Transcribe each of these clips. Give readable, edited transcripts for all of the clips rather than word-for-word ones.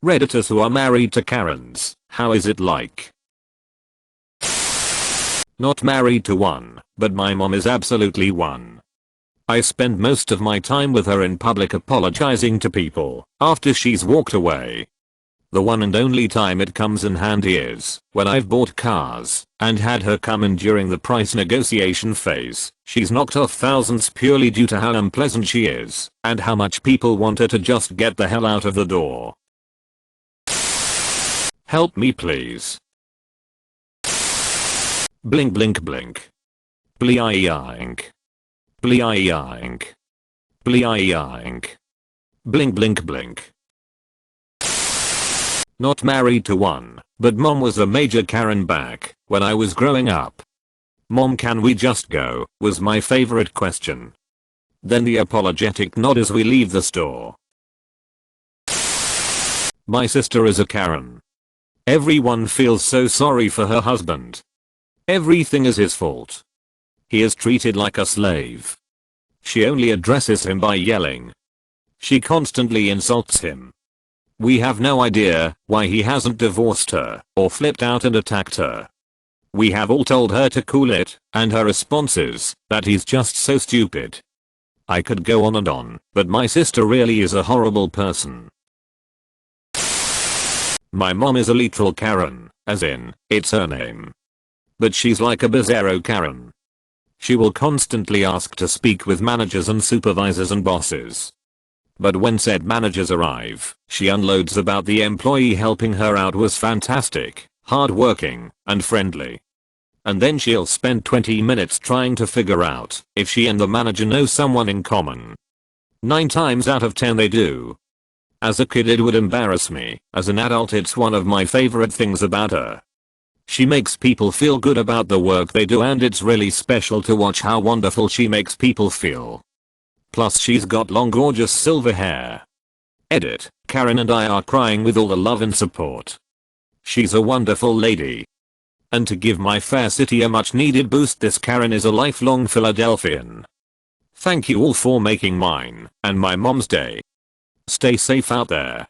Redditors who are married to Karens, how is it like? Not married to one, but my mom is absolutely one. I spend most of my time with her in public apologizing to people after she's walked away. The one and only time it comes in handy is when I've bought cars and had her come in during the price negotiation phase. She's knocked off thousands purely due to how unpleasant she is and how much people want her to just get the hell out of the door. Help me please. Blink blink blink. Bleeink. Bleeink. Bleeink. Blink blink blink. Not married to one, but mom was a major Karen back when I was growing up. Mom, can we just go, was my favorite question. Then the apologetic nod as we leave the store. My sister is a Karen. Everyone feels so sorry for her husband. Everything is his fault. He is treated like a slave. She only addresses him by yelling. She constantly insults him. We have no idea why he hasn't divorced her or flipped out and attacked her. We have all told her to cool it, and her response is that he's just so stupid. I could go on and on, but my sister really is a horrible person. My mom is a literal Karen, as in, it's her name. But she's like a bizarro Karen. She will constantly ask to speak with managers and supervisors and bosses. But when said managers arrive, she unloads about the employee helping her out was fantastic, hardworking, and friendly. And then she'll spend 20 minutes trying to figure out if she and the manager know someone in common. 9 times out of 10 they do. As a kid it would embarrass me, as an adult it's one of my favorite things about her. She makes people feel good about the work they do, and it's really special to watch how wonderful she makes people feel. Plus she's got long gorgeous silver hair. Edit, Karen and I are crying with all the love and support. She's a wonderful lady. And to give my fair city a much needed boost, this Karen is a lifelong Philadelphian. Thank you all for making mine and my mom's day. Stay safe out there.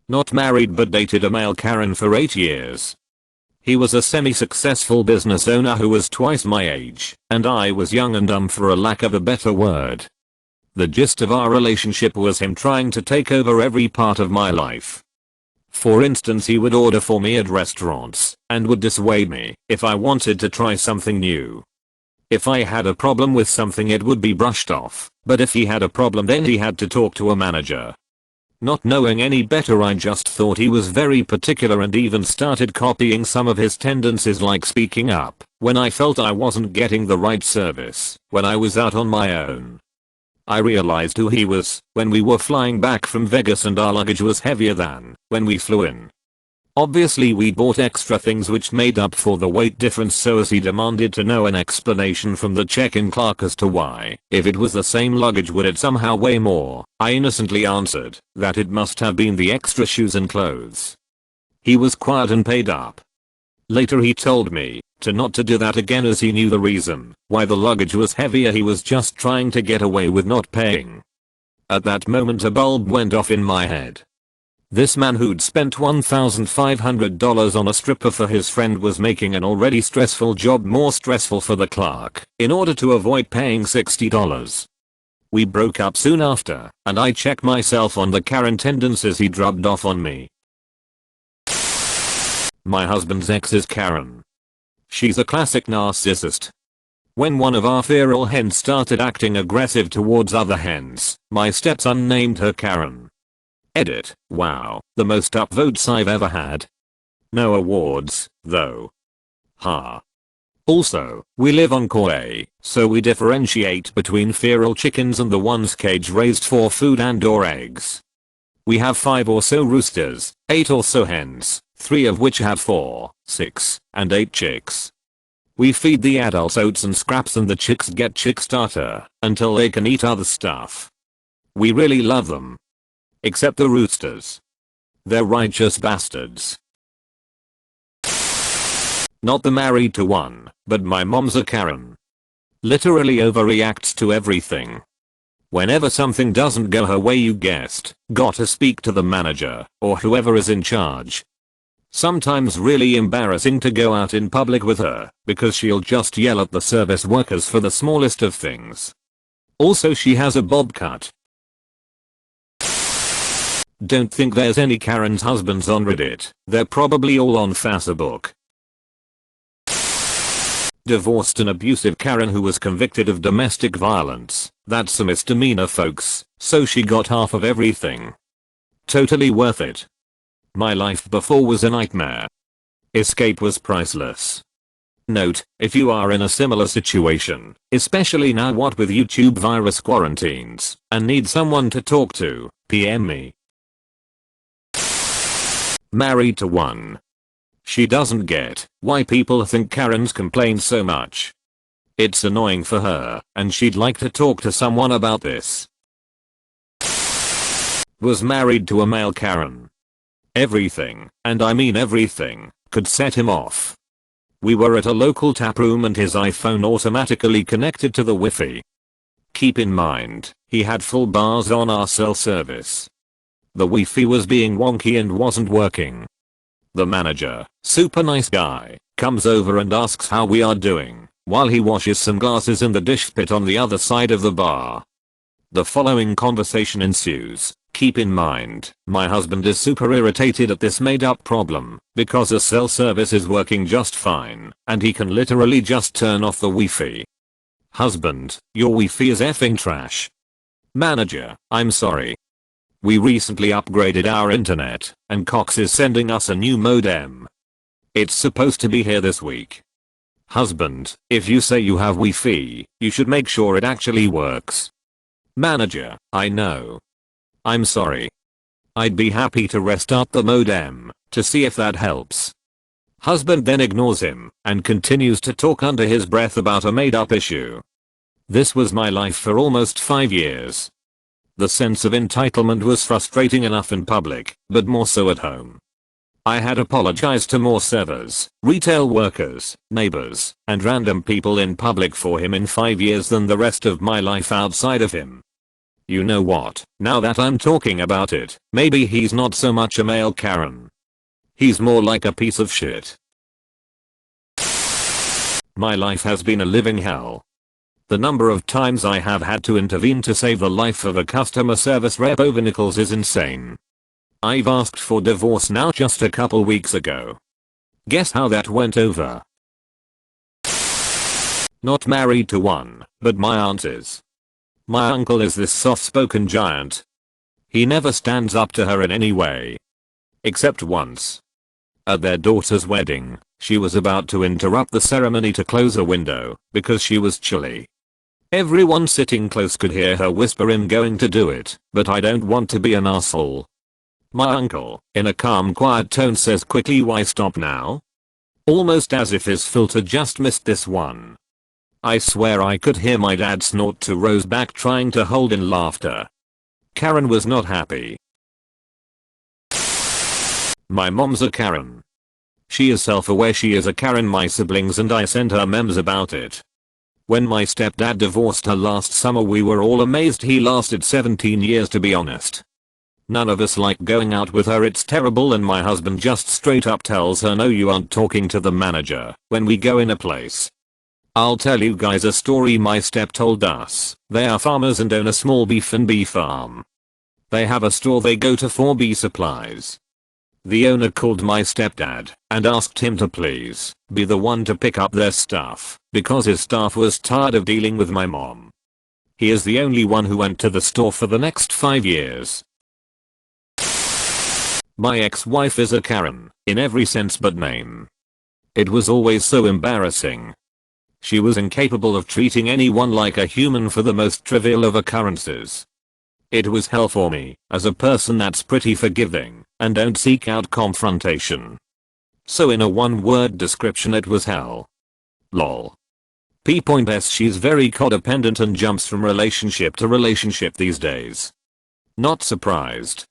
Not married but dated a male Karen for 8 years. He was a semi-successful business owner who was twice my age, and I was young and dumb for a lack of a better word. The gist of our relationship was him trying to take over every part of my life. For instance, he would order for me at restaurants, and would dissuade me if I wanted to try something new. If I had a problem with something it would be brushed off, but if he had a problem then he had to talk to a manager. Not knowing any better, I just thought he was very particular and even started copying some of his tendencies, like speaking up when I felt I wasn't getting the right service when I was out on my own. I realized who he was when we were flying back from Vegas and our luggage was heavier than when we flew in. Obviously we bought extra things which made up for the weight difference, so as he demanded to know an explanation from the check-in clerk as to why, if it was the same luggage, would it somehow weigh more, I innocently answered that it must have been the extra shoes and clothes. He was quiet and paid up. Later he told me to not to do that again, as he knew the reason why the luggage was heavier. He was just trying to get away with not paying. At that moment a bulb went off in my head. This man who'd spent $1,500 on a stripper for his friend was making an already stressful job more stressful for the clerk in order to avoid paying $60. We broke up soon after, and I checked myself on the Karen tendencies he rubbed off on me. My husband's ex is Karen. She's a classic narcissist. When one of our feral hens started acting aggressive towards other hens, my stepson named her Karen. Edit, wow, the most upvotes I've ever had. No awards, though. Ha. Also, we live on Kauai, so we differentiate between feral chickens and the ones cage raised for food and/or eggs. We have 5 or so roosters, 8 or so hens, 3 of which have 4, 6, and 8 chicks. We feed the adults oats and scraps and the chicks get chick starter until they can eat other stuff. We really love them. Except the roosters. They're righteous bastards. Not the married to one, but my mom's a Karen. Literally overreacts to everything. Whenever something doesn't go her way you guessed, gotta speak to the manager or whoever is in charge. Sometimes really embarrassing to go out in public with her because she'll just yell at the service workers for the smallest of things. Also she has a bob cut. Don't think there's any Karen's husbands on Reddit, they're probably all on Facebook. Divorced an abusive Karen who was convicted of domestic violence. That's a misdemeanor folks, so she got half of everything. Totally worth it. My life before was a nightmare. Escape was priceless. Note, if you are in a similar situation, especially now what with YouTube virus quarantines, and need someone to talk to, PM me. Married to one. She doesn't get why people think Karens complain so much. It's annoying for her, and she'd like to talk to someone about this. Was married to a male Karen. Everything, and I mean everything, could set him off. We were at a local taproom and his iPhone automatically connected to the Wi-Fi. Keep in mind, he had full bars on our cell service. The Wi-Fi was being wonky and wasn't working. The manager, super nice guy, comes over and asks how we are doing, while he washes some glasses in the dish pit on the other side of the bar. The following conversation ensues. Keep in mind, my husband is super irritated at this made up problem, because a cell service is working just fine, and he can literally just turn off the Wi-Fi. Husband, your Wi-Fi is effing trash. Manager, I'm sorry. We recently upgraded our internet, and Cox is sending us a new modem. It's supposed to be here this week. Husband, if you say you have Wi-Fi, you should make sure it actually works. Manager, I know. I'm sorry. I'd be happy to restart the modem, to see if that helps. Husband then ignores him, and continues to talk under his breath about a made up issue. This was my life for almost 5 years. The sense of entitlement was frustrating enough in public, but more so at home. I had apologized to more servers, retail workers, neighbors, and random people in public for him in 5 years than the rest of my life outside of him. You know what, now that I'm talking about it, maybe he's not so much a male Karen. He's more like a piece of shit. My life has been a living hell. The number of times I have had to intervene to save the life of a customer service rep over nickels is insane. I've asked for divorce now just a couple weeks ago. Guess how that went over? Not married to one, but my aunt is. My uncle is this soft-spoken giant. He never stands up to her in any way. Except once. At their daughter's wedding, she was about to interrupt the ceremony to close a window, because she was chilly. Everyone sitting close could hear her whisper I'm going to do it, but I don't want to be an asshole. My uncle, in a calm quiet tone says quickly why stop now? Almost as if his filter just missed this one. I swear I could hear my dad snort to Rose back trying to hold in laughter. Karen was not happy. My mom's a Karen. She is self-aware she is a Karen. My siblings and I sent her memes about it. When my stepdad divorced her last summer we were all amazed he lasted 17 years to be honest. None of us like going out with her, it's terrible, and my husband just straight up tells her no, you aren't talking to the manager when we go in a place. I'll tell you guys a story my step told us. They are farmers and own a small beef and bee farm. They have a store they go to for bee supplies. The owner called my stepdad and asked him to please be the one to pick up their stuff because his staff was tired of dealing with my mom. He is the only one who went to the store for the next 5 years. My ex-wife is a Karen in every sense but name. It was always so embarrassing. She was incapable of treating anyone like a human for the most trivial of occurrences. It was hell for me, as a person that's pretty forgiving and don't seek out confrontation. So in a one-word description, it was hell. Lol. P.S. She's very codependent and jumps from relationship to relationship these days. Not surprised.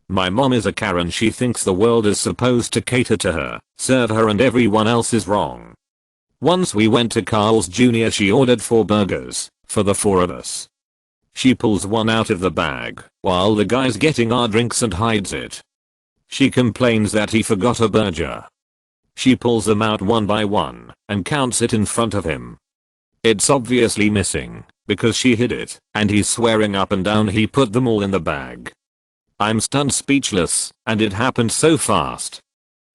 My mom is a Karen. She thinks the world is supposed to cater to her, serve her, and everyone else is wrong. Once we went to Carl's Jr. She ordered 4 burgers, for the four of us. She pulls one out of the bag while the guy's getting our drinks and hides it. She complains that he forgot a burger. She pulls them out one by one and counts it in front of him. It's obviously missing because she hid it, and he's swearing up and down he put them all in the bag. I'm stunned speechless, and it happened so fast.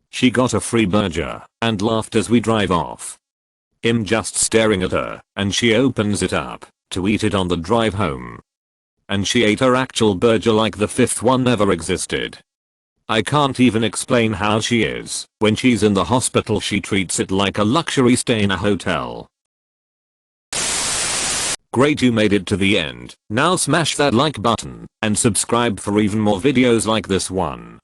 She got a free burger and laughed as we drive off. Him just staring at her, and she opens it up to eat it on the drive home. And she ate her actual burger like the fifth one never existed. I can't even explain how she is. When she's in the hospital she treats it like a luxury stay in a hotel. Great, you made it to the end. Now smash that like button and subscribe for even more videos like this one.